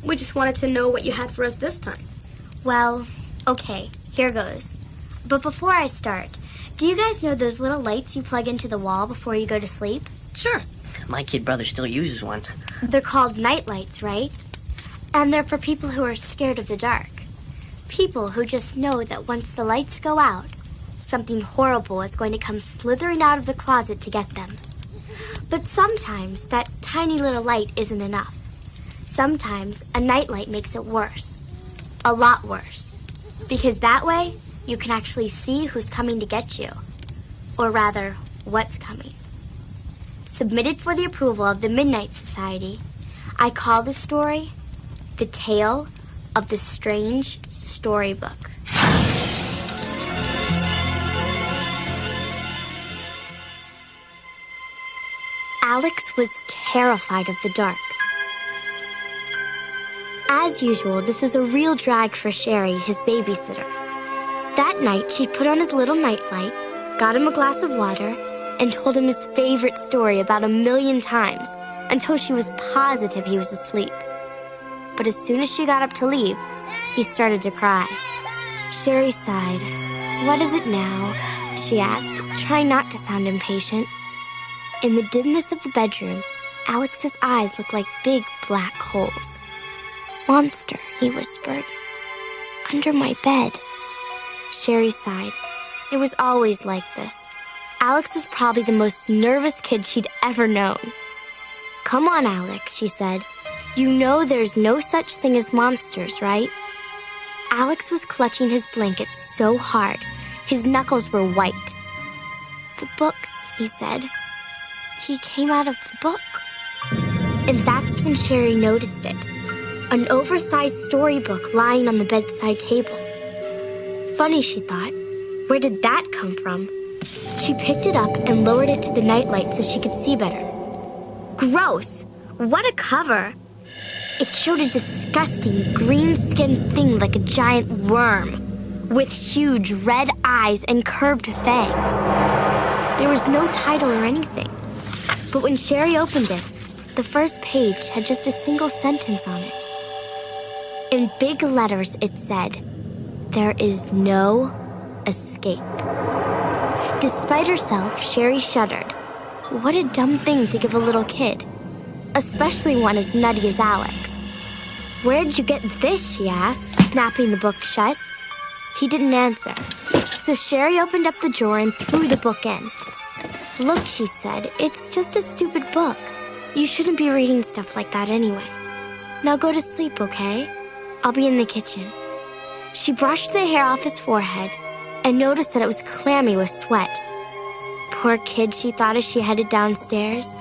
We just wanted to know what you had for us this time. Well, okay, here goes. But before I start, do you guys know those little lights you plug into the wall before you go to sleep? Sure. My kid brother still uses one. They're called night lights, right? And they're for people who are scared of the dark. People who just know that once the lights go out, something horrible is going to come slithering out of the closet to get them. But sometimes that tiny little light isn't enough. Sometimes a nightlight makes it worse. A lot worse. Because that way, you can actually see who's coming to get you. Or rather, what's coming. Submitted for the approval of the Midnight Society, I call the story The Tale of the Strange Storybook. Alex was terrified of the dark. As usual, this was a real drag for Sherry, his babysitter. That night, she'd put on his little nightlight, got him a glass of water, and told him his favorite story about 1,000,000 times until she was positive he was asleep. But as soon as she got up to leave, he started to cry. Sherry sighed. "What is it now?" she asked, trying not to sound impatient. In the dimness of the bedroom, Alex's eyes looked like big black holes. "Monster," he whispered. "Under my bed." Sherry sighed. It was always like this. Alex was probably the most nervous kid she'd ever known. "Come on, Alex," she said. "You know there's no such thing as monsters, right?" Alex was clutching his blanket so hard, his knuckles were white. "The book," he said. "He came out of the book." And that's when Sherry noticed it. An oversized storybook lying on the bedside table. Funny, she thought. Where did that come from? She picked it up and lowered it to the nightlight so she could see better. Gross! What a cover! It showed a disgusting green-skinned thing like a giant worm, with huge red eyes and curved fangs. There was no title or anything. But when Sherry opened it, the first page had just a single sentence on it. In big letters, it said, "There is no escape." Despite herself, Sherry shuddered. What a dumb thing to give a little kid, especially one as nutty as Alex. "Where'd you get this?" she asked, snapping the book shut. He didn't answer, so Sherry opened up the drawer and threw the book in. "Look," she said, "it's just a stupid book. You shouldn't be reading stuff like that anyway. Now go to sleep, okay? I'll be in the kitchen." She brushed the hair off his forehead and noticed that it was clammy with sweat. Poor kid, she thought as she headed downstairs.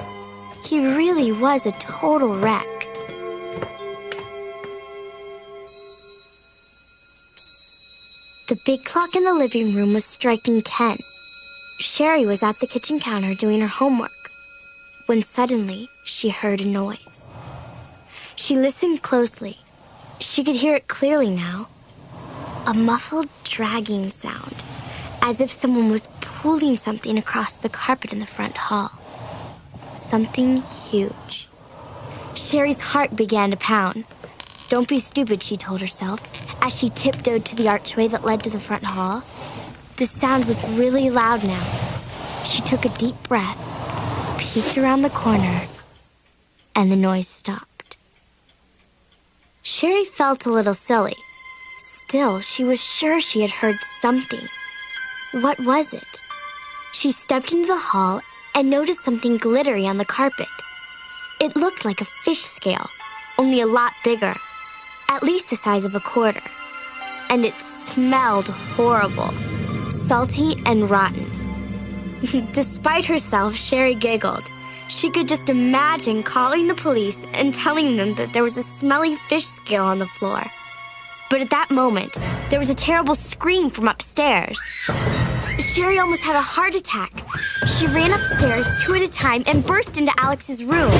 He really was a total wreck. The big clock in the living room was striking 10. Sherry was at the kitchen counter doing her homework when suddenly she heard a noise. She listened closely. She could hear it clearly now. A muffled dragging sound, as if someone was pulling something across the carpet in the front hall. Something huge. Sherry's heart began to pound. "Don't be stupid," she told herself, as she tiptoed to the archway that led to the front hall. The sound was really loud now. She took a deep breath, peeked around the corner, and the noise stopped. Sherry felt a little silly. Still, she was sure she had heard something. What was it? She stepped into the hall and noticed something glittery on the carpet. It looked like a fish scale, only a lot bigger, at least the size of a quarter. And it smelled horrible, salty and rotten. Despite herself, Sherry giggled. She could just imagine calling the police and telling them that there was a smelly fish scale on the floor. But at that moment, there was a terrible scream from upstairs. Sherry almost had a heart attack. She ran upstairs 2 at a time and burst into Alex's room.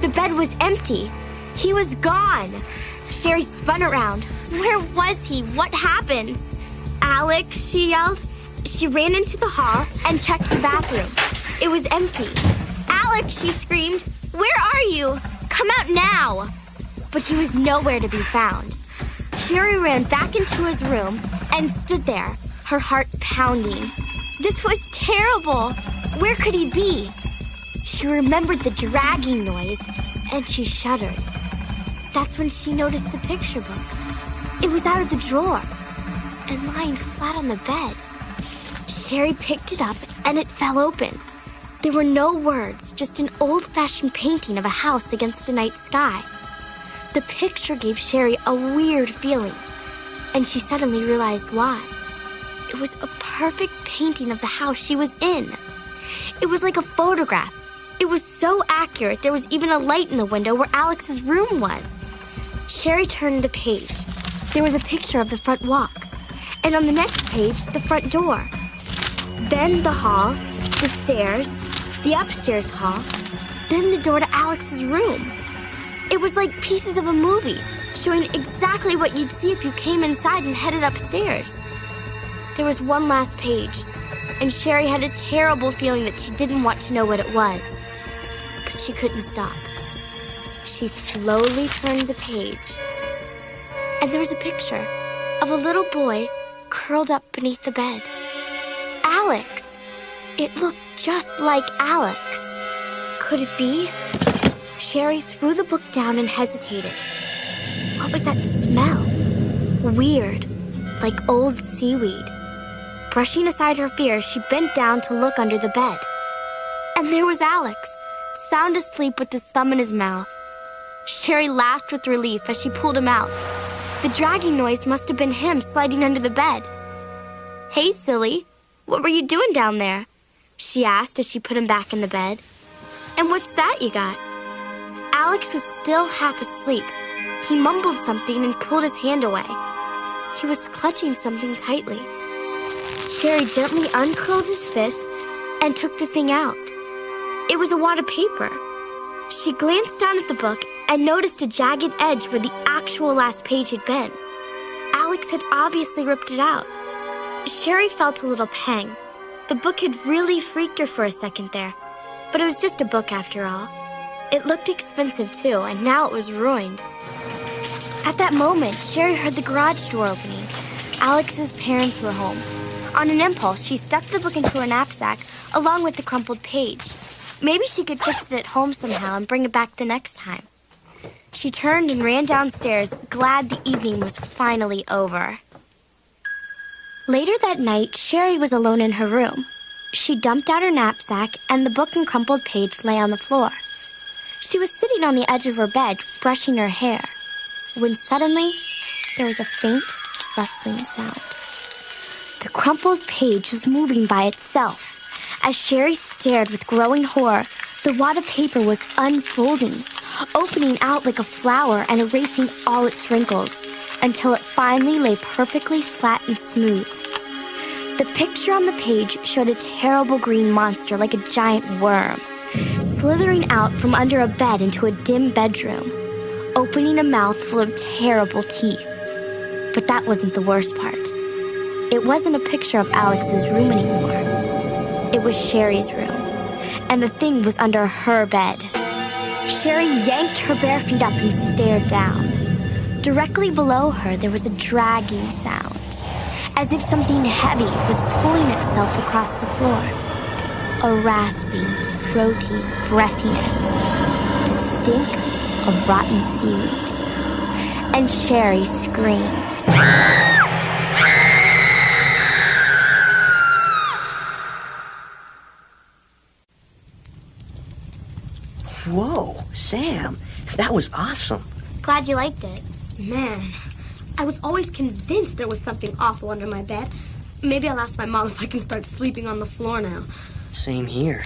The bed was empty. He was gone. Sherry spun around. Where was he? What happened? "Alex," she yelled. She ran into the hall and checked the bathroom. It was empty. "Alex," she screamed. "Where are you? Come out now." but he was nowhere to be found. Sherry ran back into his room and stood there, her heart pounding. This was terrible. Where could he be? She remembered the dragging noise, and she shuddered. That's when she noticed the picture book. It was out of the drawer and lying flat on the bed. Sherry picked it up, and it fell open. There were no words, just an old-fashioned painting of a house against a night sky. The picture gave Sherry a weird feeling, and she suddenly realized why. It was a perfect painting of the house she was in. It was like a photograph. It was so accurate there was even a light in the window where Alex's room was. Sherry turned the page. There was a picture of the front walk, and on the next page, the front door. Then the hall, the stairs, the upstairs hall, then the door to Alex's room. It was like pieces of a movie, showing exactly what you'd see if you came inside and headed upstairs. There was one last page, and Sherry had a terrible feeling that she didn't want to know what it was. But she couldn't stop. She slowly turned the page, and there was a picture of a little boy curled up beneath the bed. Alex! It looked just like Alex. Could it be? Sherry threw the book down and hesitated. What was that smell? Weird, like old seaweed. Brushing aside her fears, she bent down to look under the bed. And there was Alex, sound asleep with his thumb in his mouth. Sherry laughed with relief as she pulled him out. The dragging noise must have been him sliding under the bed. "Hey, silly, what were you doing down there?" she asked as she put him back in the bed. "And what's that you got?" Alex was still half asleep. He mumbled something and pulled his hand away. He was clutching something tightly. Sherry gently uncurled his fist and took the thing out. It was a wad of paper. She glanced down at the book and noticed a jagged edge where the actual last page had been. Alex had obviously ripped it out. Sherry felt a little pang. The book had really freaked her for a second there, but it was just a book after all. It looked expensive too, and now it was ruined. At that moment, Sherry heard the garage door opening. Alex's parents were home. On an impulse, she stuck the book into her knapsack along with the crumpled page. Maybe she could fix it at home somehow and bring it back the next time. She turned and ran downstairs, glad the evening was finally over. Later that night, Sherry was alone in her room. She dumped out her knapsack, and the book and crumpled page lay on the floor. She was sitting on the edge of her bed, brushing her hair, when suddenly there was a faint, rustling sound. The crumpled page was moving by itself. As Sherry stared with growing horror, the wad of paper was unfolding, opening out like a flower and erasing all its wrinkles, until it finally lay perfectly flat and smooth. The picture on the page showed a terrible green monster like a giant worm, slithering out from under a bed into a dim bedroom, opening a mouth full of terrible teeth. But that wasn't the worst part. It wasn't a picture of Alex's room anymore. It was Sherry's room, and the thing was under her bed. Sherry yanked her bare feet up and stared down. Directly below her, there was a dragging sound, as if something heavy was pulling itself across the floor. A rasping, throaty breathiness, the stink of rotten seaweed. And Sherry screamed. Whoa, Sam, that was awesome. Glad you liked it. Man, I was always convinced there was something awful under my bed. Maybe I'll ask my mom if I can start sleeping on the floor now. Same here.